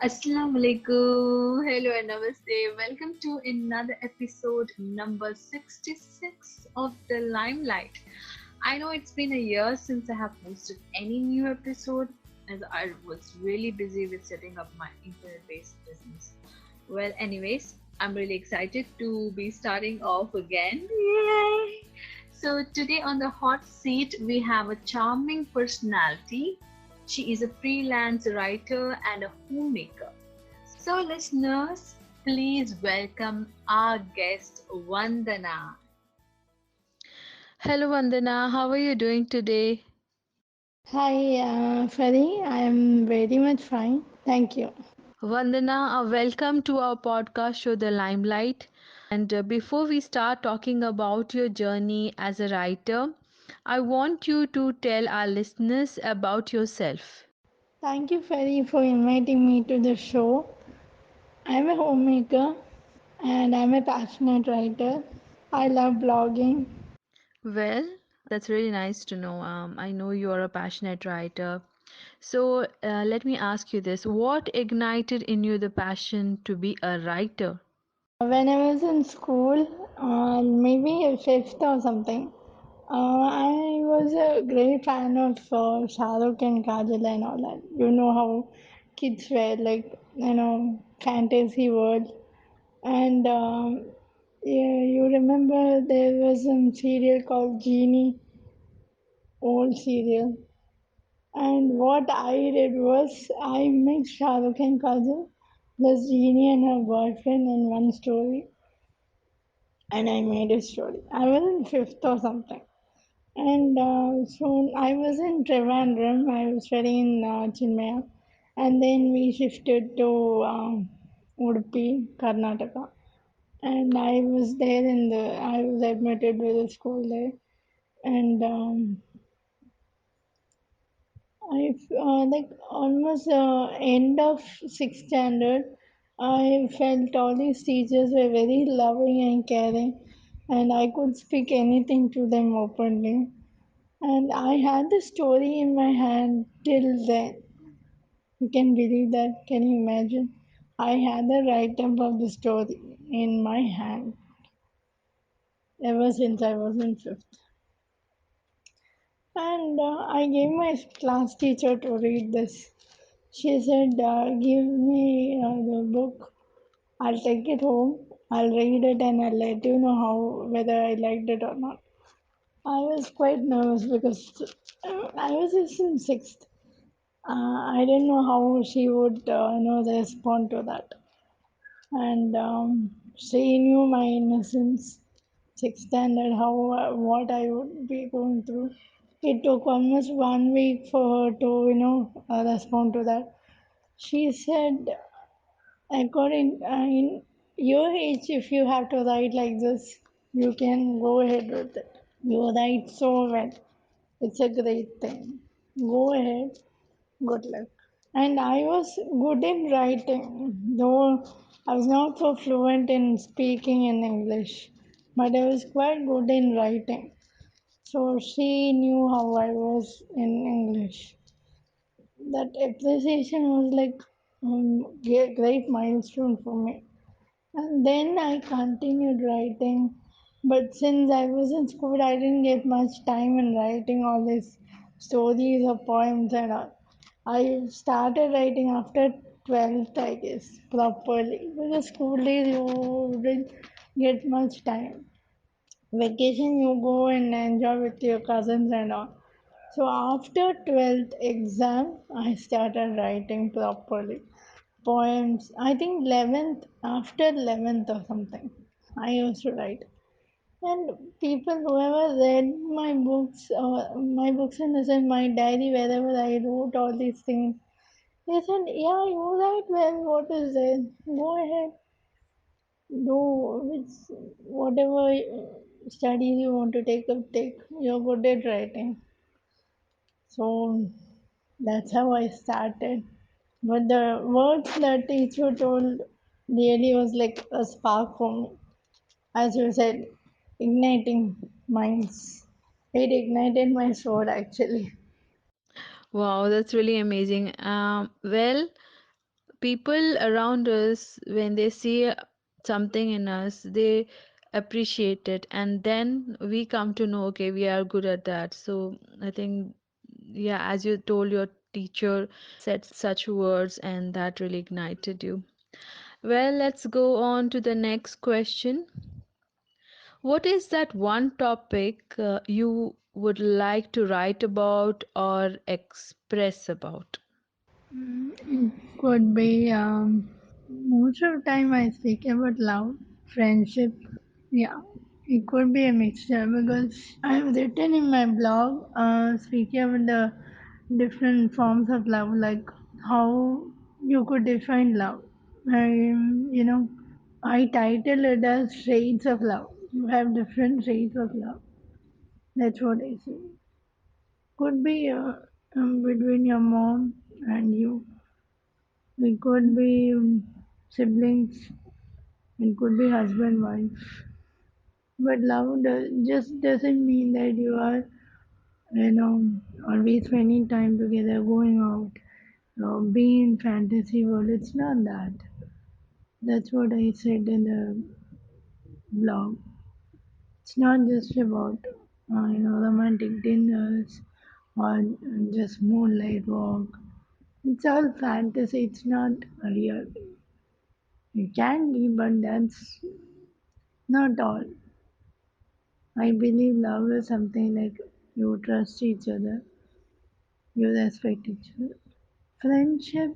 Assalamu alaikum. Hello and namaste. Welcome to another episode number 66 of the Limelight. I know it's been a year since I have posted any new episode as I was really busy with setting up my internet based business. Well, anyways, I'm really excited to be starting off again. Yay! So, today on the hot seat, we have a charming personality. She is a freelance writer and a homemaker. So, listeners, please welcome our guest, Vandana. Hello, Vandana. How are you doing today? Hi, Ferry. I am very much fine. Thank you. Vandana, welcome to our podcast show, The Limelight. And before we start talking about your journey as a writer, I want you to tell our listeners about yourself. Thank you, Ferry, for inviting me to the show. I'm a homemaker and I'm a passionate writer. I love blogging. Well, that's really nice to know. I know you are a passionate writer. So let me ask you this. What ignited in you the passion to be a writer? When I was in school, maybe fifth or something, I was a great fan of Shah Rukh and Kajal and all that. You know how kids were like, fantasy world. And you remember there was some serial called Genie, old serial. And what I did was I mixed Shah Rukh and Kajal plus Genie and her boyfriend in one story, and I made a story. I was in fifth or something. And so I was in Trivandrum, I was studying in Chinmaya, and then we shifted to Udupi, Karnataka. And I was there I was admitted to the school there. And like almost end of sixth standard, I felt all these teachers were very loving and caring, and I could speak anything to them openly. And I had the story in my hand till then. You can believe that? Can you imagine? I had the write up of the story in my hand ever since I was in fifth. And I gave my class teacher to read this. She said, "Give me the book. I'll take it home. I'll read it and I'll let you know how whether I liked it or not." I was quite nervous because I was just in sixth. I didn't know how she would, respond to that. And she knew my innocence, sixth standard, how what I would be going through. It took almost 1 week for her to, respond to that. She said, according in your age, if you have to write like this, you can go ahead with it. You write so well. It's a great thing. Go ahead. Good luck. And I was good in writing, though I was not so fluent in speaking in English, but I was quite good in writing. So she knew how I was in English. That appreciation was like great milestone for me. And then I continued writing, but since I was in school, I didn't get much time in writing all these stories or poems and all. I started writing after 12th, I guess, properly. Because school days, you didn't get much time. Vacation, you go and enjoy with your cousins and all. So after 12th exam, I started writing properly. Poems, I think 11th, after 11th or something, I used to write. And people, whoever read my books in the sense, my diary, wherever I wrote all these things, they said, "Yeah, you write well, what is there? Go ahead, do whatever studies you want to take up, take. You're good at writing." So that's how I started. But the words that teacher told really was like a spark for me. As you said, igniting minds. It ignited my sword actually. Wow, that's really amazing. Well, people around us, when they see something in us, they appreciate it, and then we come to know, okay, we are good at that. So I think, yeah, as you told, your teacher said such words, and that really ignited you. Well, let's go on to the next question. What is that one topic you would like to write about or express about? Could be most of the time I speak about love, friendship. Yeah, it could be a mixture because I've written in my blog speaking about the different forms of love, like how you could define love. I title it as shades of love. You have different shades of love. That's what I say. Could be between your mom and you. It could be siblings. It could be husband, wife. But love just doesn't mean that you are, always spending time together, going out, being in fantasy world. It's not that. That's what I said in the blog. It's not just about, romantic dinners or just moonlight walk. It's all fantasy. It's not real. It can be, but that's not all. I believe love is something like you trust each other, you respect each other. Friendship,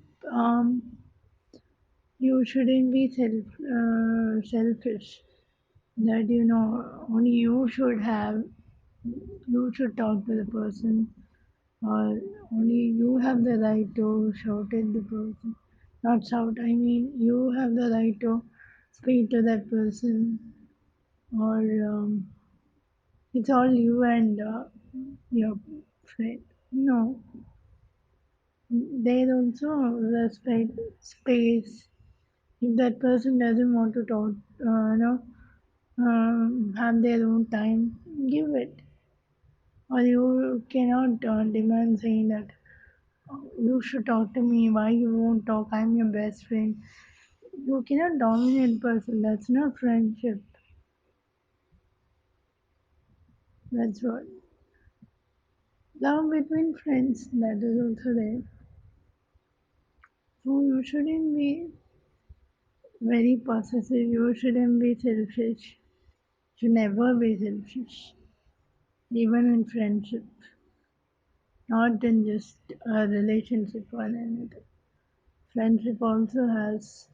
you shouldn't be selfish. That only you should have, you should talk to the person, or only you have the right to shout at the person. Not shout, I mean, you have the right to speak to that person, or it's all you and your friend. No, they also respect space. If that person doesn't want to talk, have their own time, give it. Or you cannot demand saying that, "Oh, you should talk to me. Why you won't talk? I'm your best friend." You cannot dominate person. That's not friendship. That's what love between friends. That is also there. So you shouldn't be very possessive. You shouldn't be selfish. Should never be selfish, even in friendship, not in just a relationship or another. Friendship also has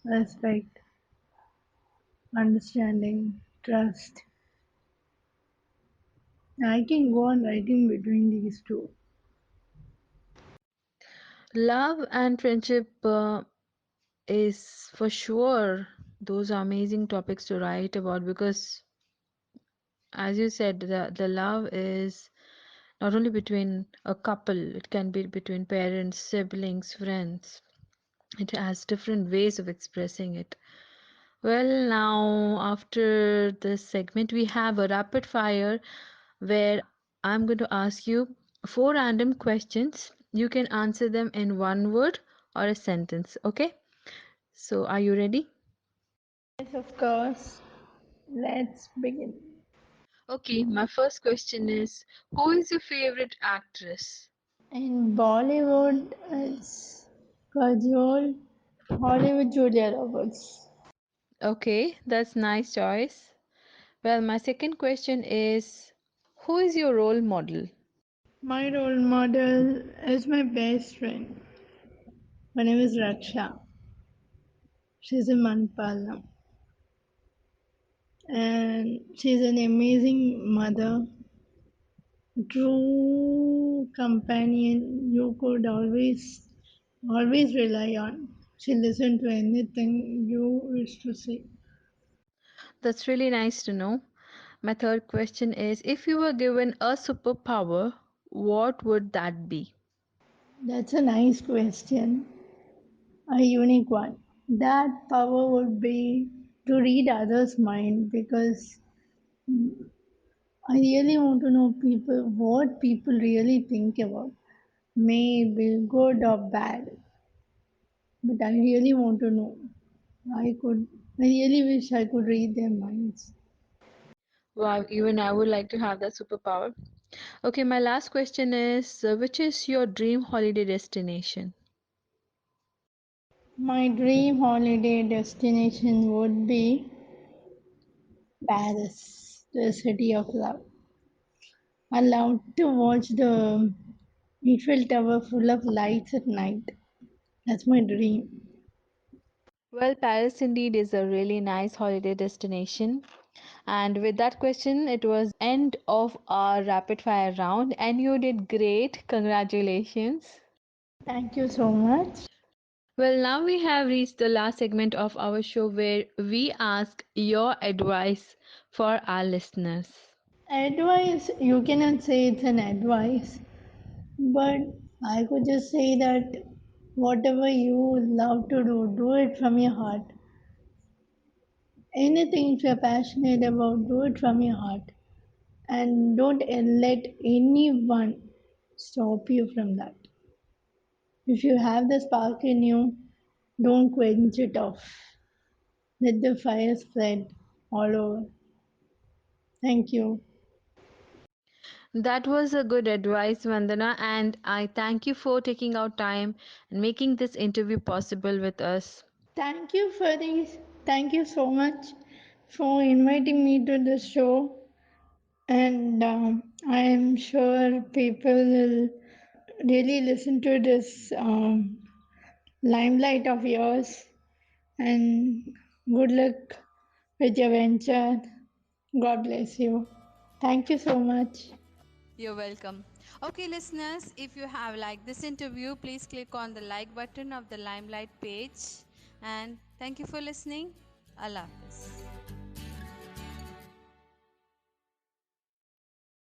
respect, understanding, trust. I can go on writing between these two. Love and friendship is for sure, those are amazing topics to write about, because as you said, the love is not only between a couple, it can be between parents, siblings, friends. It has different ways of expressing it. Well, now after this segment, we have a rapid fire where I'm going to ask you four random questions. You can answer them in one word or a sentence, okay? So, are you ready? Yes, of course. Let's begin. Okay, my first question is, who is your favorite actress? In Bollywood, it's Kajol, Hollywood Julia Roberts. Okay, that's nice choice. Well, my second question is, who is your role model? My role model is my best friend. Her name is Raksha. She's in Manipal now. And she's an amazing mother, true companion you could always rely on. She listened to anything you wish to say. That's really nice to know. My third question is, if you were given a superpower, what would that be? That's a nice question, a unique one. That power would be to read others' mind because I really want to know people what people really think about. Maybe good or bad, but I really want to know. I could. I really wish I could read their minds. Wow, even I would like to have that superpower. Okay, my last question is which is your dream holiday destination? My dream holiday destination would be Paris, the city of love. I love to watch the Eiffel Tower full of lights at night. That's my dream. Well, Paris indeed is a really nice holiday destination. And with that question, it was end of our rapid fire round, and you did great. Congratulations. Thank you so much. Well, now we have reached the last segment of our show where we ask your advice for our listeners. Advice, you cannot say it's an advice, but I could just say that whatever you love to do it from your heart. Anything if you're passionate about, do it from your heart. And don't let anyone stop you from that. If you have the spark in you, don't quench it off. Let the fire spread all over. Thank you. That was a good advice, Vandana, and I thank you for taking out time and making this interview possible with us. Thank you for this. Thank you so much for inviting me to the show. And I am sure people will really listen to this limelight of yours. And good luck with your venture. God bless you. Thank you so much. You're welcome. Okay, listeners, if you have liked this interview, please click on the like button of the Limelight page. And thank you for listening. Allah Hafiz.